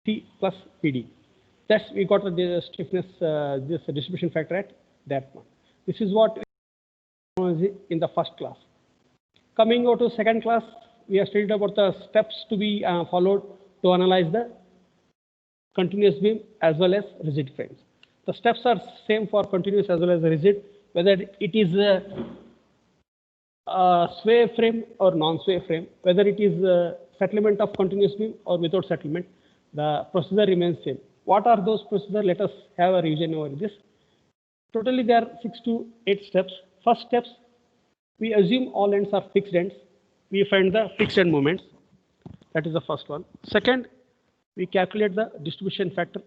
T plus PD. That's we got the stiffness, this distribution factor at that one. This is what in the first class. Coming over to second class, we have studied about the steps to be followed to analyze the continuous beam as well as rigid frames. The steps are same for continuous as well as rigid, whether it is a sway frame or non-sway frame, whether it is a settlement of continuous beam or without settlement, the procedure remains same. What are those procedures? Let us have a revision over this. Totally there are 6 to 8 steps. First steps, we assume all ends are fixed ends. We find the fixed end moments. That is the first one. Second, we calculate the distribution factor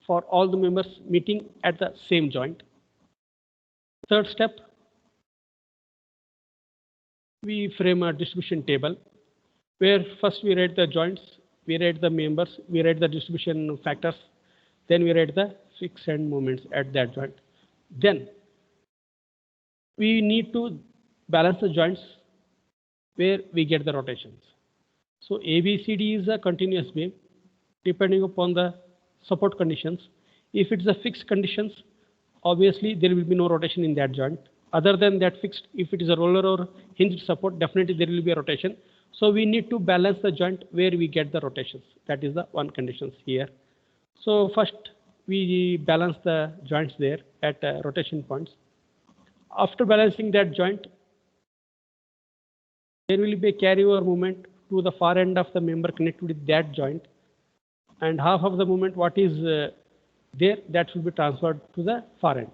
for all the members meeting at the same joint. Third step, we frame a distribution table where first we write the joints, we write the members, we write the distribution factors, then we write the fixed end moments at that joint. Then we need to balance the joints where we get the rotations. So ABCD is a continuous beam depending upon the support conditions. If it's a fixed conditions, obviously there will be no rotation in that joint. Other than that fixed, if it is a roller or hinged support, definitely there will be a rotation. So we need to balance the joint where we get the rotations. That is the one conditions here. So first we balance the joints there at rotation points. After balancing that joint, there will be a carryover movement to the far end of the member connected with that joint, and half of the movement what is there, that will be transferred to the far end.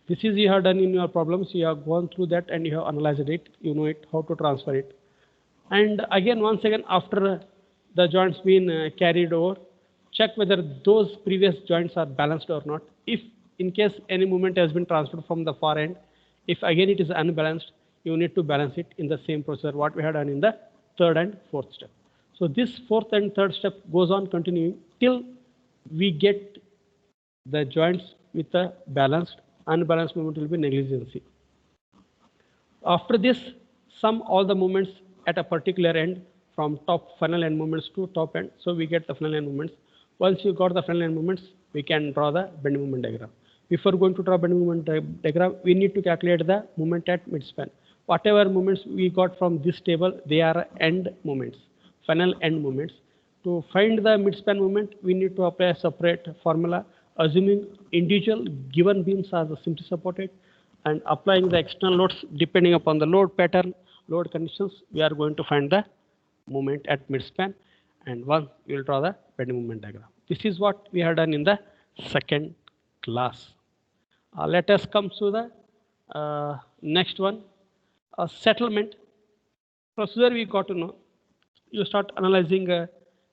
This is you have done in your problems. You have gone through that and you have analyzed it. You know it, how to transfer it. And again, once again, after the joints been carried over, check whether those previous joints are balanced or not. If in case any movement has been transferred from the far end, if again it is unbalanced, you need to balance it in the same procedure what we had done in the third and fourth step. So this fourth and third step goes on continuing till we get the joints with a balanced. Unbalanced movement will be negligency. After this, sum all the moments at a particular end from top final end moments to top end. So we get the final end moments. Once you got the final end moments, we can draw the bending moment diagram. Before going to draw bending moment diagram, we need to calculate the moment at midspan. Whatever moments we got from this table, they are end moments, final end moments. To find the midspan moment, we need to apply a separate formula, assuming individual given beams are simply supported and applying the external loads depending upon the load pattern, load conditions, we are going to find the moment at midspan, and once we will draw the bending moment diagram. This is what we have done in the second class. Let us come to the next one, settlement. Procedure we got to know. You start analyzing a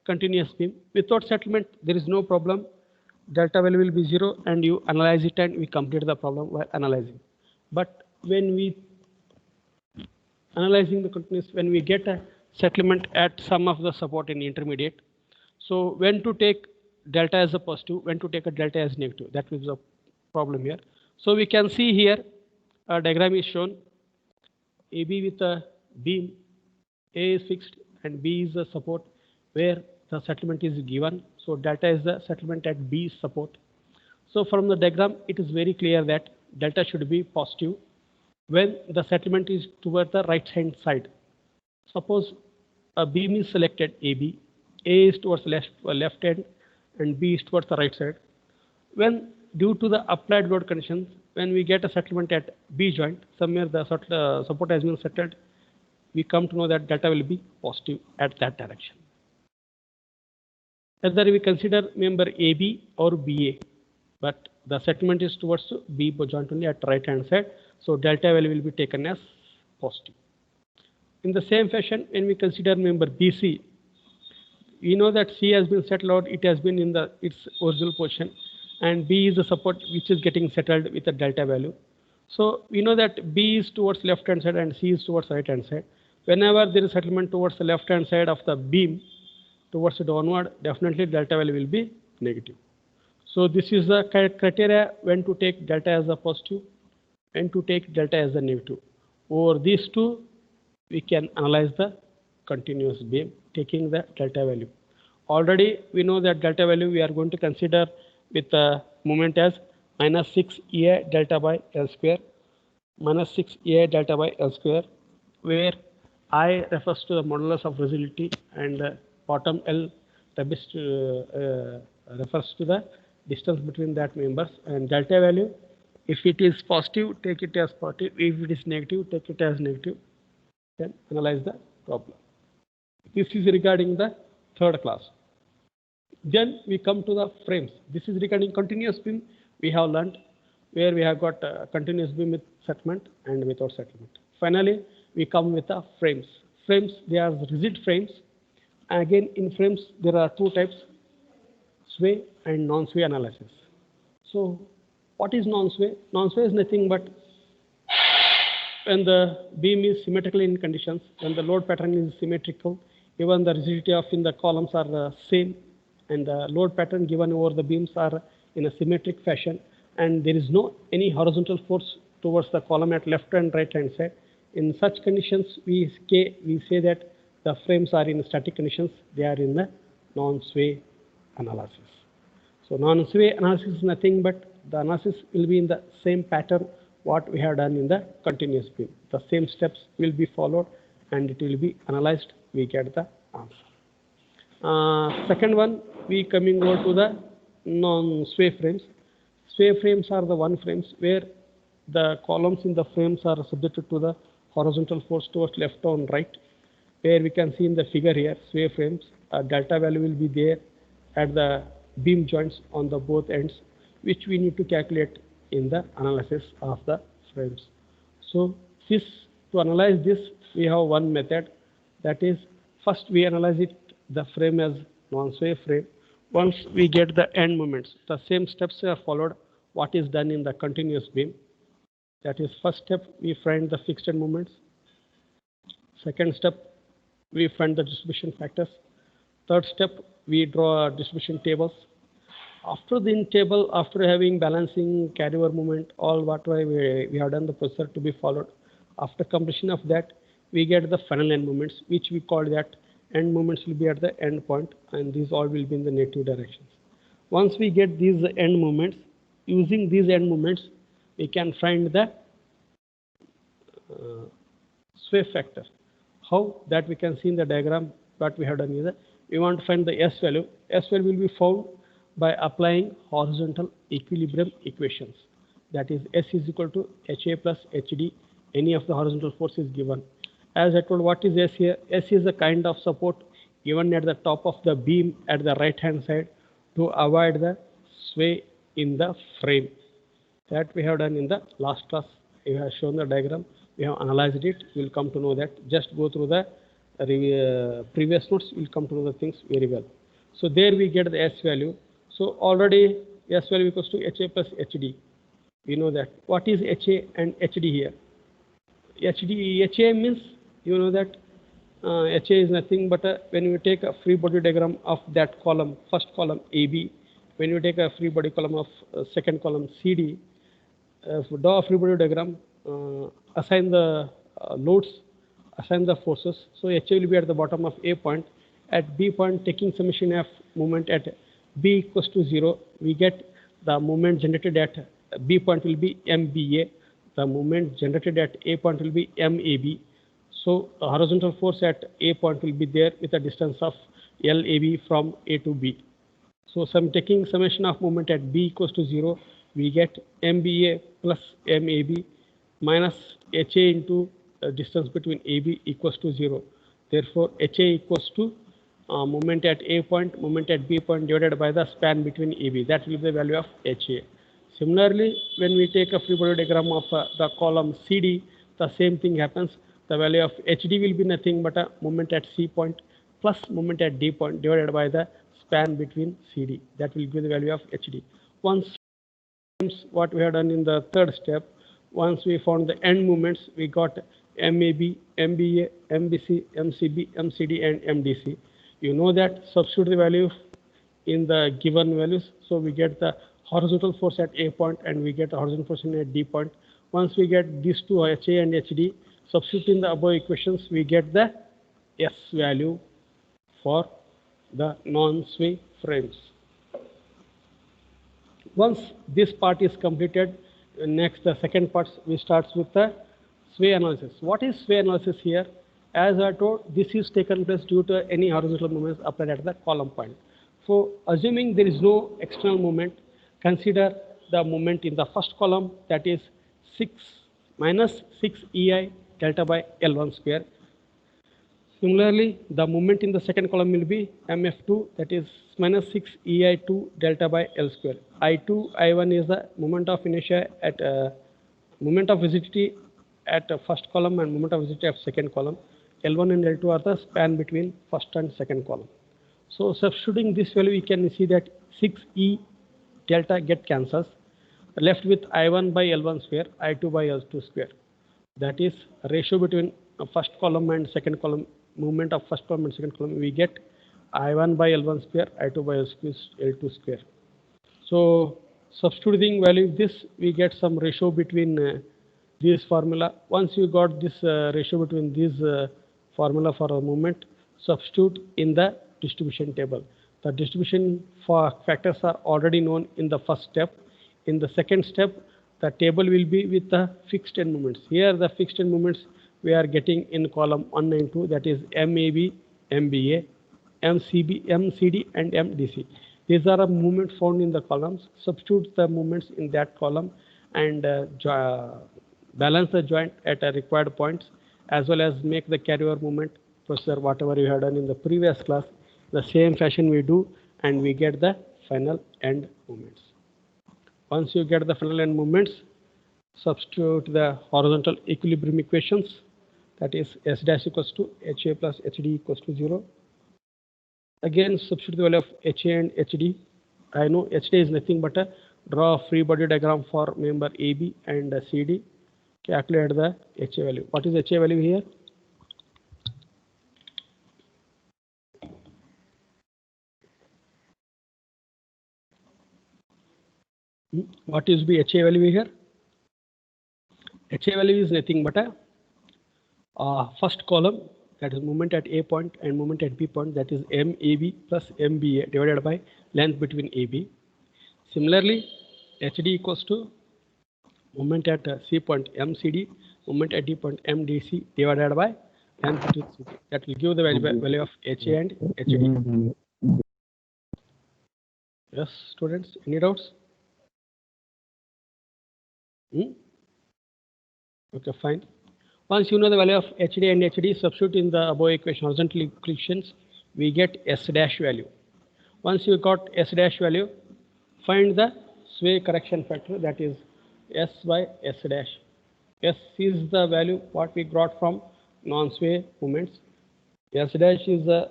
continuous beam. Without settlement, there is no problem. Delta value will be 0 and you analyze it and we complete the problem while analyzing. But when we analyzing the continuous, when we get a settlement at some of the support in intermediate, so when to take delta as a positive, when to take a delta as negative, that is the problem here. So we can see here a diagram is shown, AB with a beam, A is fixed and B is the support where the settlement is given. So delta is the settlement at B support. So from the diagram, it is very clear that delta should be positive when the settlement is toward the right hand side. Suppose a beam is selected AB, A is towards left hand and B is towards the right side. When due to the applied load conditions, when we get a settlement at B joint, somewhere the support has been settled, we come to know that delta will be positive at that direction. Whether we consider member AB or BA, but the settlement is towards B joint only at right hand side, so delta value will be taken as positive. In the same fashion, when we consider member BC, we know that C has been settled out, it has been in its original position, and B is the support which is getting settled with a delta value. So we know that B is towards left hand side and C is towards right hand side. Whenever there is settlement towards the left hand side of the beam, towards the downward, definitely delta value will be negative. So this is the criteria when to take delta as a positive, when to take delta as a negative. Over these two, we can analyze the continuous beam taking the delta value. Already we know that delta value we are going to consider with the moment as minus 6 delta by L square, minus 6 delta by L square, where I refers to the modulus of rigidity and bottom L refers to the distance between that members, and delta value, if it is positive, take it as positive, if it is negative, take it as negative, then analyze the problem. This is regarding the third class. Then we come to the frames. This is regarding continuous beam. We have learned where we have got continuous beam with settlement and without settlement. Finally, we come with the frames. Frames, they are rigid frames. Again, in frames, there are two types, sway and non-sway analysis. So, what is non-sway? Non-sway is nothing but when the beam is symmetrical in conditions, when the load pattern is symmetrical, even the rigidity of in the columns are the same, and the load pattern given over the beams are in a symmetric fashion, and there is no any horizontal force towards the column at left and right hand side. In such conditions, we say that the frames are in static conditions, they are in the non-sway analysis. So non-sway analysis is nothing but the analysis will be in the same pattern what we have done in the continuous beam. The same steps will be followed and it will be analyzed, we get the answer. Second one, we coming over to the non-sway frames. Sway frames are the one frames where the columns in the frames are subjected to the horizontal force towards left or right, where we can see in the figure here, sway frames, a delta value will be there at the beam joints on the both ends, which we need to calculate in the analysis of the frames. So this, to analyze this, we have one method, that is, first we analyze it, the frame as non-sway frame. Once we get the end moments, the same steps are followed what is done in the continuous beam. That is, first step, we find the fixed end moments. Second step, we find the distribution factors. Third step, we draw distribution tables. After the table, after having balancing, carryover moment, all what we have done the procedure to be followed. After completion of that, we get the final end moments, which we call that end moments will be at the end point, and these all will be in the negative directions. Once we get these end moments, using these end moments, we can find the sway factor. How? That we can see in the diagram. What we have done is that we want to find the S value. S value will be found by applying horizontal equilibrium equations. That is, S is equal to HA plus HD. Any of the horizontal force is given. As I told, what is S here? S is a kind of support given at the top of the beam at the right hand side to avoid the sway in the frame. That we have done in the last class. We have shown the diagram. We have analyzed it. You will come to know that. Just go through the previous notes. You will come to know the things very well. So there we get the S value. So already S value equals to HA plus HD. We know that. What is HA and HD here? HA means, you know that HA is nothing but when you take a free body diagram of that column, first column AB, when you take a free body column of second column CD, draw a free body diagram, assign the loads, assign the forces. So HA will be at the bottom of A point. At B point, taking summation of moment at B equals to 0, we get the moment generated at B point will be MBA. The moment generated at A point will be MAB. So the horizontal force at A point will be there with a distance of LAB from A to B. So taking summation of moment at B equals to 0, we get MBA plus MAB minus HA into distance between AB equals to 0. Therefore, HA equals to moment at A point, moment at B point divided by the span between AB. That will be the value of HA. Similarly, when we take a free body diagram of the column CD, the same thing happens. The value of HD will be nothing but a moment at C point plus moment at D point divided by the span between CD. That will be the value of HD. Once what we have done in the third step, once we found the end moments, we got MAB, MBA, MBC, MCB, MCD, and MDC. You know that substitute the value in the given values. So we get the horizontal force at A point and we get the horizontal force at D point. Once we get these two, HA and HD, substitute in the above equations, we get the S value for the non-sway frames. Once this part is completed, next the second part we starts with the sway analysis. What is sway analysis here? As I told, this is taken place due to any horizontal movements applied at the column point. So assuming there is no external movement, consider the movement in the first column, that is 6 minus 6 EI delta by L1 square. Similarly, the movement in the second column will be MF2, that is minus 6 EI2 delta by L square. I2, I1 is the moment of inertia at moment of rigidity at first column and moment of rigidity at second column. L1 and L2 are the span between first and second column. So substituting this value, we can see that 6E delta get cancels, left with I1 by L1 square, I2 by L2 square. That is ratio between first column and second column, movement of first column and second column, we get I1 by L1 square, I2 by L2 square. So substituting value this, we get some ratio between this formula. Once you got this ratio between this formula for a movement, substitute in the distribution table. The distribution for factors are already known in the first step. In the second step, the table will be with the fixed end moments. Here the fixed end moments we are getting in column 192, that is MAB, MBA, MCB, MCD and MDC. These are movements found in the columns. Substitute the movements in that column and balance the joint at a required points, as well as make the carryover movement procedure whatever you had done in the previous class. The same fashion we do, and we get the final end movements. Once you get the final end movements, substitute the horizontal equilibrium equations, that is S dash equals to HA plus HD equals to 0. Again substitute the value of HA and HD. I know HD is nothing but a draw a free body diagram for member AB and CD. Calculate the HA value. What is HA value here? What is the HA value here? HA value is nothing but a first column, that is moment at A point and moment at B point, that is MAB plus MBA divided by length between AB. Similarly, HD equals to moment at C point MCD, moment at D point MDC divided by length between CD. That will give the value of HA and HD. Yes, students, any doubts? Okay, fine. Once you know the value of HD and HD, substitute in the above equation, horizontal equations, we get S dash value. Once you got S dash value, find the sway correction factor, that is S by S dash. S is the value what we got from non-sway movements. S dash is the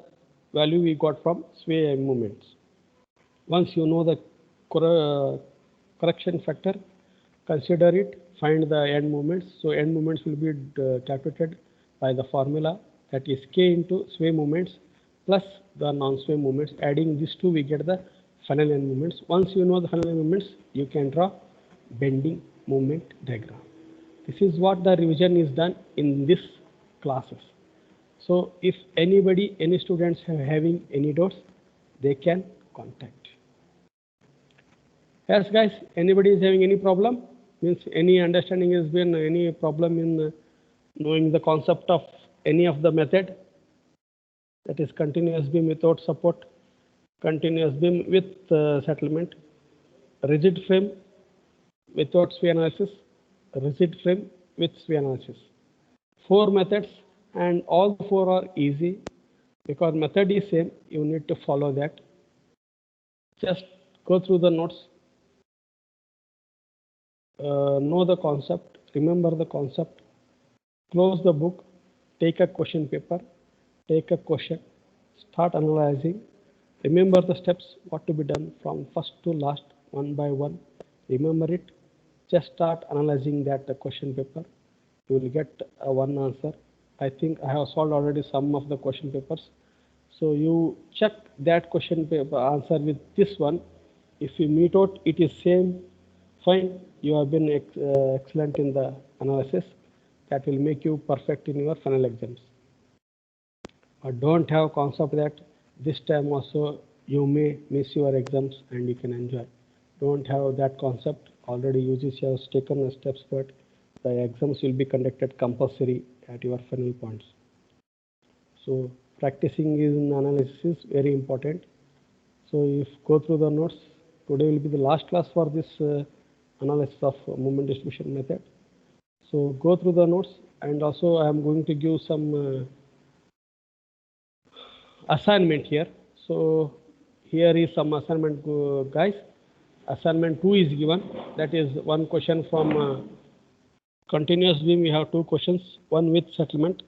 value we got from sway movements. Once you know the correction factor, consider it, find the end moments. So end moments will be calculated by the formula, that is K into sway moments plus the non-sway moments. Adding these two, we get the final end moments. Once you know the final end moments, you can draw bending moment diagram. This is what the revision is done in this classes. So if anybody, any students are having any doubts, they can contact. Yes, guys, anybody is having any problem? Means any understanding has been any problem in knowing the concept of any of the method, that is continuous beam without support, continuous beam with settlement, rigid frame without sway analysis, rigid frame with sway analysis. 4 methods, and all 4 are easy because method is same. You need to follow that. Just go through the notes. Know the concept, remember the concept, close the book, take a question paper, take a question, start analyzing, remember the steps, what to be done from first to last, one by one, remember it, just start analyzing that question paper, you will get one answer. I think I have solved already some of the question papers. So you check that question paper answer with this one. If you meet out, it is same, fine, you have been excellent in the analysis. That will make you perfect in your final exams. But don't have concept that this time also you may miss your exams and you can enjoy. Don't have that concept. Already UGC has taken the steps, but the exams will be conducted compulsory at your final points. So practicing in analysis is very important. So if go through the notes, today will be the last class for this analysis of moment distribution method. So go through the notes, and also I am going to give some assignment here. So here is some assignment, guys. Assignment 2 is given. That is one question from continuous beam. We have two questions, one with settlement,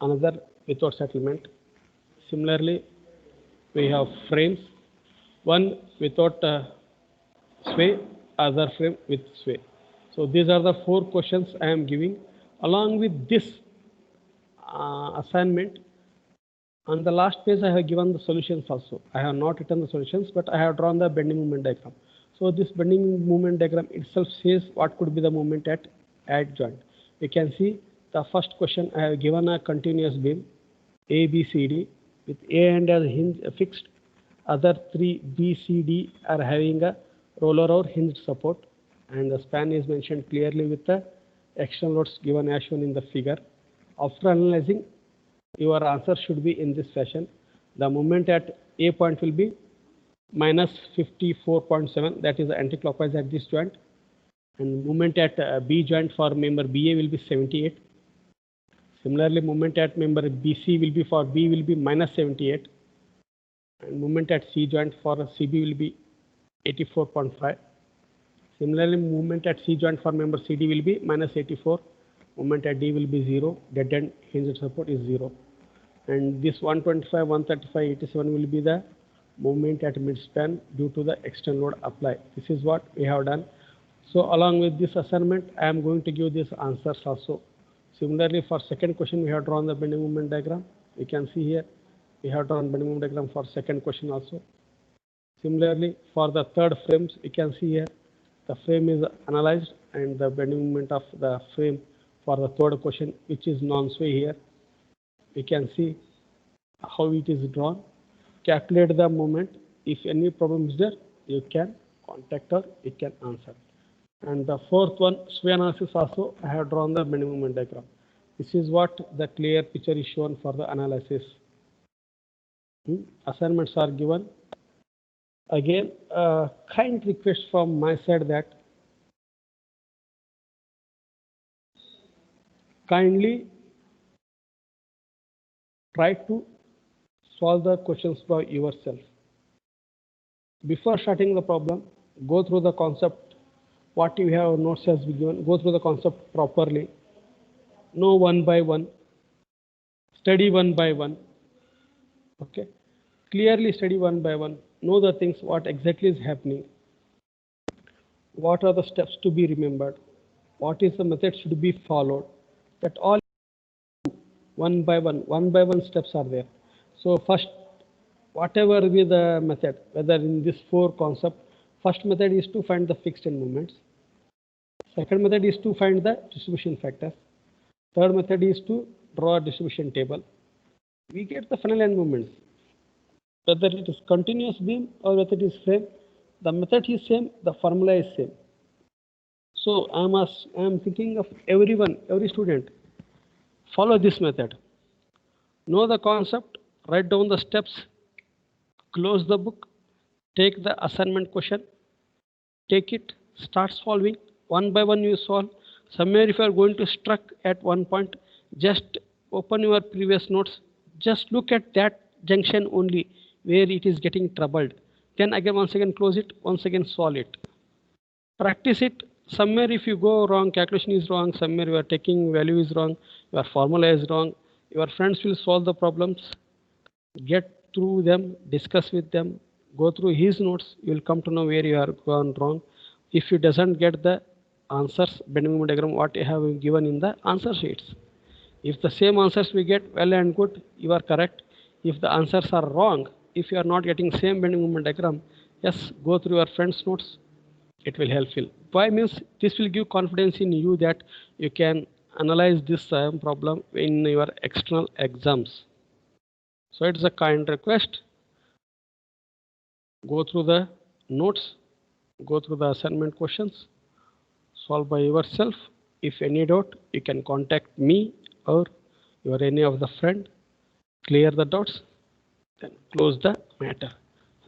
another without settlement. Similarly, we have frames, one without sway, other frame with sway. So these are the 4 questions I am giving. Along with this assignment, on the last page I have given the solutions also. I have not written the solutions, but I have drawn the bending moment diagram. So this bending moment diagram itself says what could be the moment at joint. You can see the first question I have given a continuous beam A, B, C, D with A and as hinge fixed. Other 3 B, C, D are having a roller or hinged support, and the span is mentioned clearly with the external loads given as shown in the figure. After analyzing, your answer should be in this fashion. The moment at A point will be minus 54.7, that is anti-clockwise at this joint, and moment at B joint for member BA will be 78. Similarly, moment at member BC will be for B will be minus 78, and moment at C joint for CB will be 84.5. Similarly, moment at C joint for member CD will be minus 84. Moment at D will be 0. Dead end hinged support is 0. And this 125, 135, 87 will be the moment at midspan due to the external load apply. This is what we have done. So along with this assignment, I am going to give these answers also. Similarly, for second question, we have drawn the bending moment diagram. You can see here, we have drawn bending moment diagram for second question also. Similarly, for the third frames, you can see here, the frame is analyzed and the bending moment of the frame for the third question, which is non-sway here. You can see how it is drawn. Calculate the moment. If any problem is there, you can contact her, you can answer. And the fourth one, sway analysis also, I have drawn the bending moment diagram. This is what the clear picture is shown for the analysis. Assignments are given. Again, a kind request from my side that kindly try to solve the questions by yourself. Before starting the problem, go through the concept. What you have notes has been given. Go through the concept properly. Know one by one. Study one by one. Okay. Clearly study one by one. Know the things, what exactly is happening. What are the steps to be remembered? What is the method should be followed? That all one by one steps are there. So first, whatever be the method, whether in this 4 concept, first method is to find the fixed end moments. Second method is to find the distribution factors. Third method is to draw a distribution table. We get the final end moments. Whether it is continuous beam or whether it is frame, the method is same, the formula is same. So I am thinking of everyone, every student, follow this method. Know the concept, write down the steps, close the book, take the assignment question, take it, start solving. One by one you solve. Somewhere if you are going to struck at one point, just open your previous notes, just look at that junction only where it is getting troubled. Then again, once again close it, once again solve it. Practice it. Somewhere if you go wrong, calculation is wrong, somewhere you are taking value is wrong, your formula is wrong, your friends will solve the problems. Get through them, discuss with them, go through his notes, you will come to know where you are gone wrong. If you doesn't get the answers, bending moment diagram, what you have given in the answer sheets. If the same answers we get, well and good, you are correct. If the answers are wrong, if you are not getting same bending moment diagram, yes, go through your friend's notes, it will help you. Why means this will give confidence in you that you can analyze this problem in your external exams. So it's a kind request. Go through the notes, go through the assignment questions, solve by yourself. If any doubt, you can contact me or your any of the friend. Clear the doubts, then close the matter.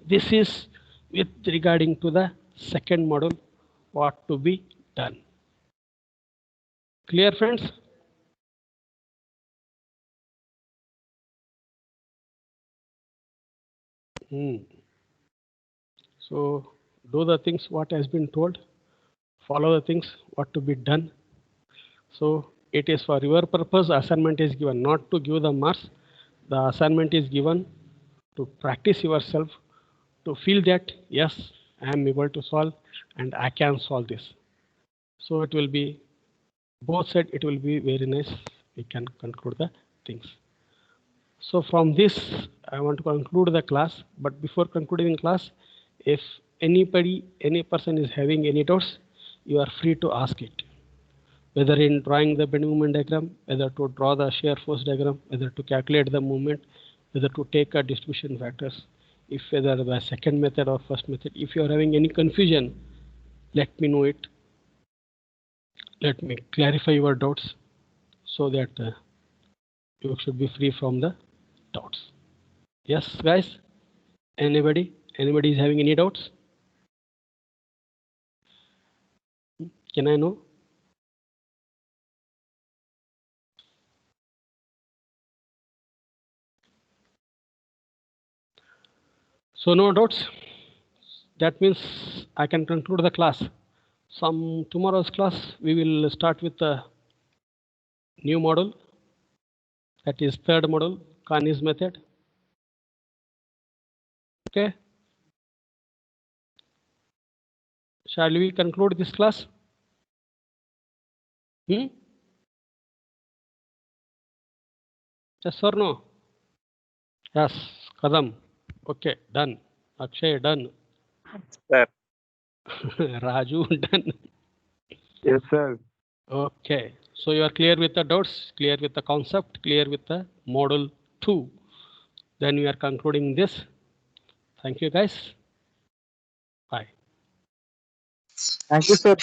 This is with regarding to the second module, what to be done. Clear, friends? So do the things what has been told, follow the things what to be done. So it is for your purpose. Assignment is given not to give the marks. The assignment is given to practice yourself, to feel that yes, I am able to solve and I can solve this. So it will be both sides. It will be very nice. We can conclude the things. So from this, I want to conclude the class. But before concluding class, if anybody, any person is having any doubts, you are free to ask it. Whether in drawing the bending moment diagram, whether to draw the shear force diagram, whether to calculate the moment, whether to take a distribution factors, if whether the second method or first method. If you are having any confusion, let me know it. Let me clarify your doubts so that you should be free from the doubts. Yes, guys? Anybody? Anybody is having any doubts? Can I know? So no doubts. That means I can conclude the class. Some tomorrow's class we will start with the new model. That is third model, Carney's method. Okay. Shall we conclude this class? Yes or no? Yes, Kadam. Okay, done. Akshay, done. Sir. Raju, done. Yes, sir. Okay, so you are clear with the doubts, clear with the concept, clear with the model 2. Then we are concluding this. Thank you, guys. Bye. Thank you, sir.